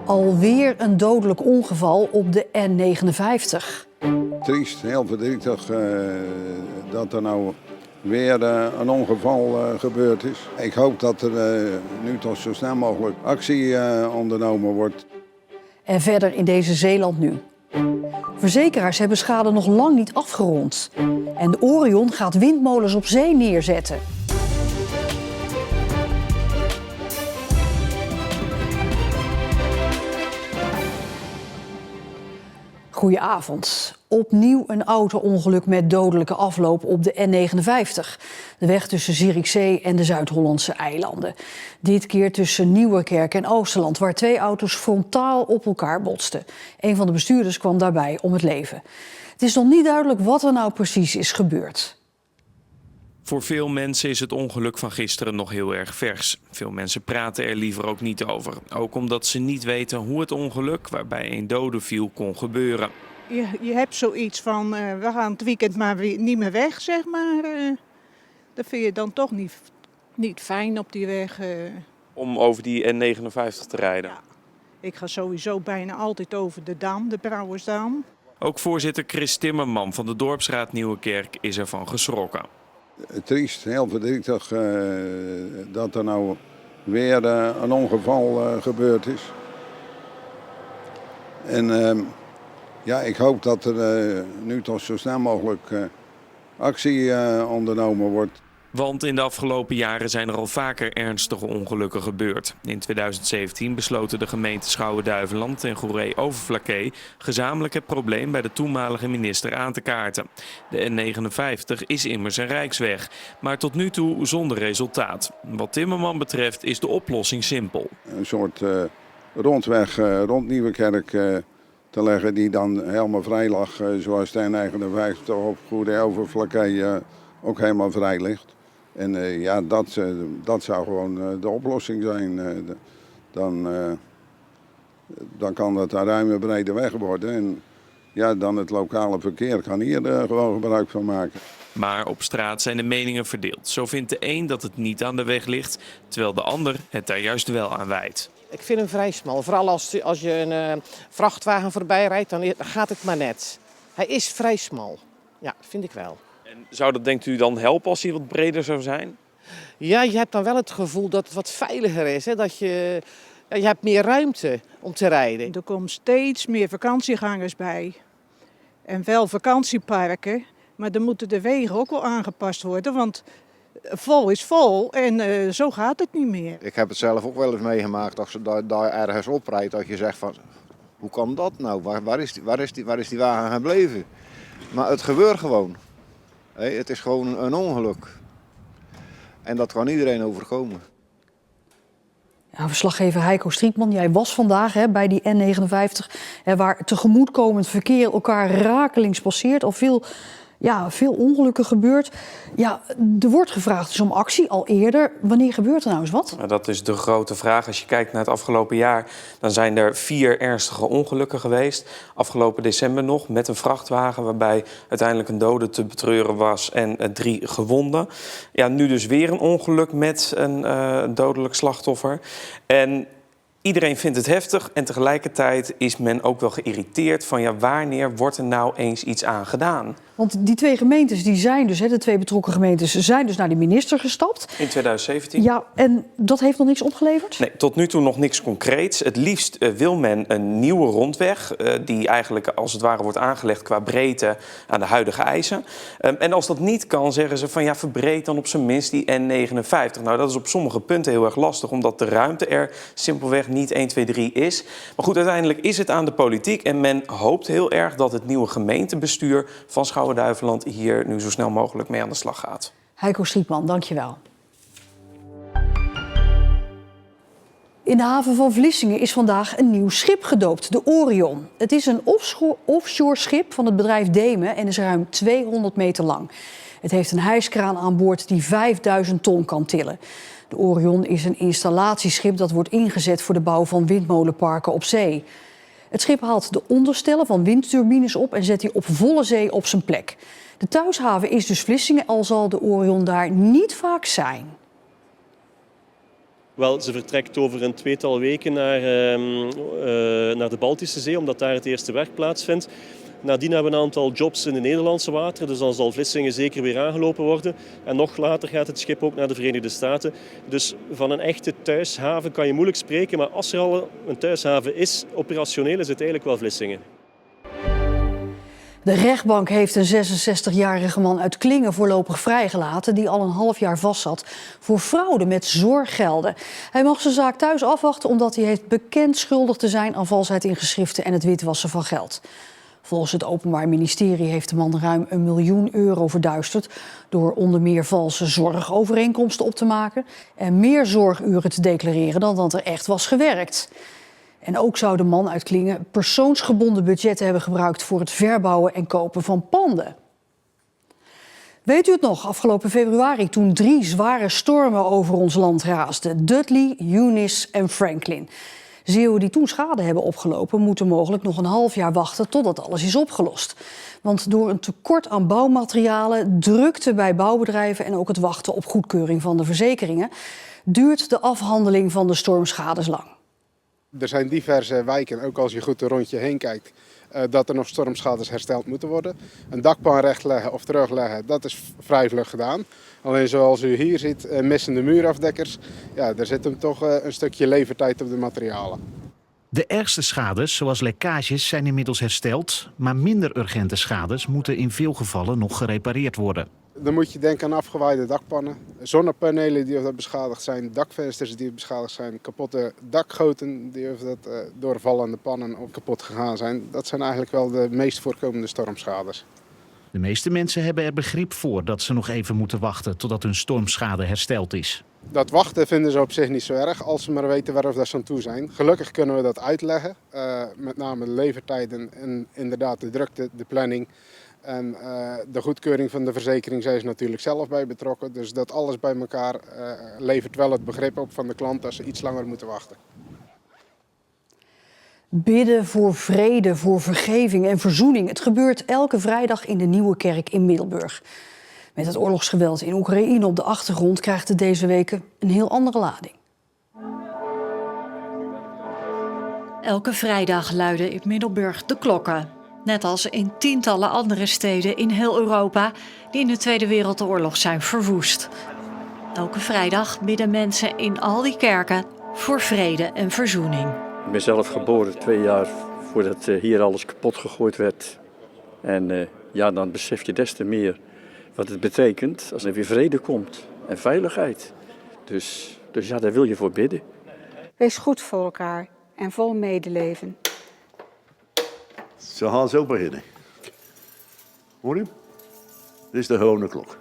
Alweer een dodelijk ongeval op de N59. Triest, heel verdrietig dat er nou weer een ongeval gebeurd is. Ik hoop dat er nu toch zo snel mogelijk actie ondernomen wordt. En verder in deze Zeeland nu. Verzekeraars hebben schade nog lang niet afgerond. En de Orion gaat windmolens op zee neerzetten. Goedenavond. Opnieuw een auto-ongeluk met dodelijke afloop op de N59. De weg tussen Zierikzee en de Zuid-Hollandse eilanden. Dit keer tussen Nieuwerkerk en Oosterland, waar twee auto's frontaal op elkaar botsten. Een van de bestuurders kwam daarbij om het leven. Het is nog niet duidelijk wat er nou precies is gebeurd. Voor veel mensen is het ongeluk van gisteren nog heel erg vers. Veel mensen praten er liever ook niet over. Ook omdat ze niet weten hoe het ongeluk waarbij een dode viel kon gebeuren. Je hebt zoiets van, we gaan het weekend maar weer niet meer weg, zeg maar. Dat vind je dan toch niet fijn op die weg. Om over die N59 te rijden? Ja. Ik ga sowieso bijna altijd over de Dam, de Brouwersdam. Ook voorzitter Chris Timmerman van de Dorpsraad Nieuwerkerk is ervan geschrokken. Triest, heel verdrietig dat er nou weer een ongeval gebeurd is. En ja, ik hoop dat er nu toch zo snel mogelijk actie ondernomen wordt. Want in de afgelopen jaren zijn er al vaker ernstige ongelukken gebeurd. In 2017 besloten de gemeenten Schouwen-Duiveland en Goeree-Overflakkee gezamenlijk het probleem bij de toenmalige minister aan te kaarten. De N59 is immers een rijksweg, maar tot nu toe zonder resultaat. Wat Timmerman betreft is de oplossing simpel. Een soort rondweg rond Nieuwerkerk te leggen die dan helemaal vrij lag, zoals de N59 op Goeree-Overflakkee ook helemaal vrij ligt. En ja, dat zou gewoon de oplossing zijn. Dan kan dat een ruime brede weg worden. En ja, dan het lokale verkeer kan hier gewoon gebruik van maken. Maar op straat zijn de meningen verdeeld. Zo vindt de een dat het niet aan de weg ligt, terwijl de ander het daar juist wel aan wijt. Ik vind hem vrij smal. Vooral als je een vrachtwagen voorbij rijdt, dan gaat het maar net. Hij is vrij smal. Ja, dat vind ik wel. En zou dat, denkt u, dan helpen als hij wat breder zou zijn? Ja, je hebt dan wel het gevoel dat het wat veiliger is. Hè? Dat je hebt meer ruimte om te rijden. Er komen steeds meer vakantiegangers bij. En wel vakantieparken. Maar dan moeten de wegen ook wel aangepast worden. Want vol is vol en zo gaat het niet meer. Ik heb het zelf ook wel eens meegemaakt als je daar ergens oprijdt. Dat je zegt van, hoe kan dat nou? Waar is die wagen gebleven? Maar het gebeurt gewoon. Het is gewoon een ongeluk. En dat kan iedereen overkomen. Ja, verslaggever Heiko Strietman, jij was vandaag bij die N59... waar tegemoetkomend verkeer elkaar rakelings passeert. Al veel ongelukken gebeurt. Ja, er wordt gevraagd dus om actie al eerder. Wanneer gebeurt er nou eens wat? Nou, dat is de grote vraag. Als je kijkt naar het afgelopen jaar, dan zijn er 4 ernstige ongelukken geweest. Afgelopen december nog met een vrachtwagen waarbij uiteindelijk een dode te betreuren was en 3 gewonden. Ja, nu dus weer een ongeluk met een dodelijk slachtoffer. En iedereen vindt het heftig en tegelijkertijd is men ook wel geïrriteerd van ja, wanneer wordt er nou eens iets aan gedaan? Want die 2 gemeentes, die zijn dus, de 2 betrokken gemeentes, zijn dus naar de minister gestapt. In 2017. Ja, en dat heeft nog niks opgeleverd? Nee, tot nu toe nog niks concreets. Het liefst wil men een nieuwe rondweg die eigenlijk als het ware wordt aangelegd qua breedte aan de huidige eisen. En als dat niet kan, zeggen ze van ja, verbreed dan op zijn minst die N59. Nou, dat is op sommige punten heel erg lastig, omdat de ruimte er simpelweg niet 1, 2, 3 is. Maar goed, uiteindelijk is het aan de politiek en men hoopt heel erg dat het nieuwe gemeentebestuur van Schouwen-Duiveland hier nu zo snel mogelijk mee aan de slag gaat. Heiko Strietman, dankjewel. In de haven van Vlissingen is vandaag een nieuw schip gedoopt, de Orion. Het is een offshore schip van het bedrijf Demen en is ruim 200 meter lang. Het heeft een hijskraan aan boord die 5000 ton kan tillen. De Orion is een installatieschip dat wordt ingezet voor de bouw van windmolenparken op zee. Het schip haalt de onderstellen van windturbines op en zet die op volle zee op zijn plek. De thuishaven is dus Vlissingen, al zal de Orion daar niet vaak zijn. Wel, ze vertrekt over een tweetal weken naar de Baltische Zee, omdat daar het eerste werk plaatsvindt. Nadien hebben we een aantal jobs in de Nederlandse wateren, dus dan zal Vlissingen zeker weer aangelopen worden. En nog later gaat het schip ook naar de Verenigde Staten. Dus van een echte thuishaven kan je moeilijk spreken, maar als er al een thuishaven is, operationeel is het eigenlijk wel Vlissingen. De rechtbank heeft een 66-jarige man uit Klingen voorlopig vrijgelaten die al een half jaar vastzat voor fraude met zorggelden. Hij mag zijn zaak thuis afwachten omdat hij heeft bekend schuldig te zijn aan valsheid in geschriften en het witwassen van geld. Volgens het Openbaar Ministerie heeft de man ruim €1 miljoen verduisterd door onder meer valse zorgovereenkomsten op te maken en meer zorguren te declareren dan dat er echt was gewerkt. En ook zou de man uit Klingen persoonsgebonden budgetten hebben gebruikt voor het verbouwen en kopen van panden. Weet u het nog, afgelopen februari toen 3 zware stormen over ons land raasden? Dudley, Eunice en Franklin. Zeeuwen die toen schade hebben opgelopen moeten mogelijk nog een half jaar wachten totdat alles is opgelost. Want door een tekort aan bouwmaterialen, drukte bij bouwbedrijven en ook het wachten op goedkeuring van de verzekeringen, duurt de afhandeling van de stormschades lang. Er zijn diverse wijken, ook als je goed een rondje heen kijkt, dat er nog stormschades hersteld moeten worden. Een dakpan rechtleggen of terugleggen, dat is vrij vlug gedaan. Alleen zoals u hier ziet, missende muurafdekkers, ja, er zit hem toch een stukje levertijd op de materialen. De ergste schades, zoals lekkages, zijn inmiddels hersteld, maar minder urgente schades moeten in veel gevallen nog gerepareerd worden. Dan moet je denken aan afgewaaide dakpannen, zonnepanelen die beschadigd zijn, dakvensters die beschadigd zijn, kapotte dakgoten die door vallende pannen ook kapot gegaan zijn. Dat zijn eigenlijk wel de meest voorkomende stormschades. De meeste mensen hebben er begrip voor dat ze nog even moeten wachten totdat hun stormschade hersteld is. Dat wachten vinden ze op zich niet zo erg, als ze maar weten waar ze aan toe zijn. Gelukkig kunnen we dat uitleggen, met name de levertijden en inderdaad de drukte, de planning. En de goedkeuring van de verzekering, zij is natuurlijk zelf bij betrokken. Dus dat alles bij elkaar levert wel het begrip op van de klant dat ze iets langer moeten wachten. Bidden voor vrede, voor vergeving en verzoening. Het gebeurt elke vrijdag in de Nieuwe Kerk in Middelburg. Met het oorlogsgeweld in Oekraïne op de achtergrond krijgt het deze weken een heel andere lading. Elke vrijdag luiden in Middelburg de klokken. Net als in tientallen andere steden in heel Europa die in de Tweede Wereldoorlog zijn verwoest. Elke vrijdag bidden mensen in al die kerken voor vrede en verzoening. Ik ben zelf geboren 2 jaar voordat hier alles kapot gegooid werd. En dan besef je des te meer wat het betekent als er weer vrede komt en veiligheid. Dus ja, daar wil je voor bidden. Wees goed voor elkaar en vol medeleven. Ze gaan zo beginnen. Hoor je? Dit is de gewone klok.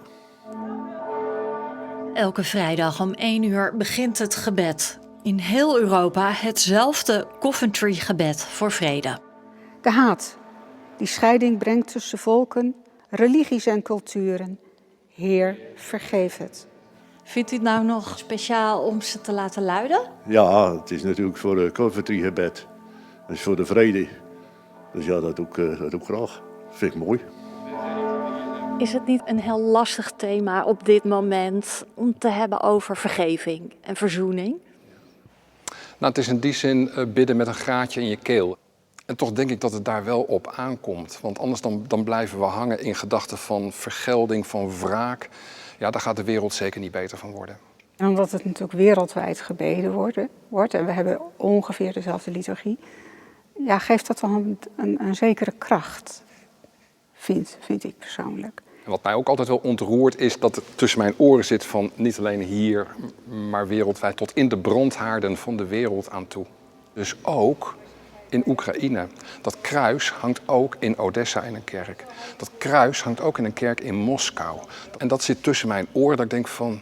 Elke vrijdag om 1 uur begint het gebed. In heel Europa hetzelfde Coventry-gebed voor vrede. De haat die scheiding brengt tussen volken, religies en culturen. Heer, vergeef het. Vindt u het nou nog speciaal om ze te laten luiden? Ja, het is natuurlijk voor de Coventry-gebed. Dat is voor de vrede. Dus ja, dat doe ik graag. Dat vind ik mooi. Is het niet een heel lastig thema op dit moment om te hebben over vergeving en verzoening? Nou, het is in die zin bidden met een graatje in je keel. En toch denk ik dat het daar wel op aankomt. Want anders dan blijven we hangen in gedachten van vergelding, van wraak. Ja, daar gaat de wereld zeker niet beter van worden. En omdat het natuurlijk wereldwijd gebeden wordt en we hebben ongeveer dezelfde liturgie, ja, geeft dat wel een zekere kracht, vind ik persoonlijk. En wat mij ook altijd wel ontroert is dat het tussen mijn oren zit van niet alleen hier, maar wereldwijd tot in de brandhaarden van de wereld aan toe. Dus ook in Oekraïne. Dat kruis hangt ook in Odessa in een kerk. Dat kruis hangt ook in een kerk in Moskou. En dat zit tussen mijn oren dat ik denk van,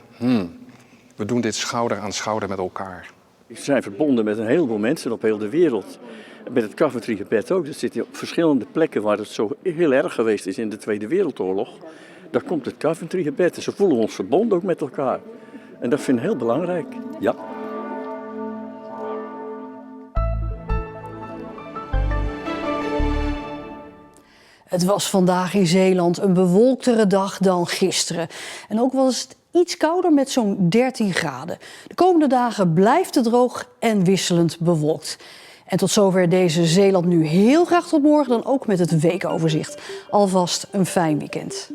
we doen dit schouder aan schouder met elkaar. We zijn verbonden met een heleboel mensen op heel de wereld. Met het Coventry-gebed ook. Dat zit op verschillende plekken waar het zo heel erg geweest is in de Tweede Wereldoorlog. Daar komt het Coventry-gebed. En ze voelen ons verbonden ook met elkaar. En dat vind ik heel belangrijk. Ja. Het was vandaag in Zeeland een bewolktere dag dan gisteren. En ook was het iets kouder met zo'n 13 graden. De komende dagen blijft het droog en wisselend bewolkt. En tot zover deze Zeeland Nu. Heel graag tot morgen, dan ook met het weekoverzicht. Alvast een fijn weekend.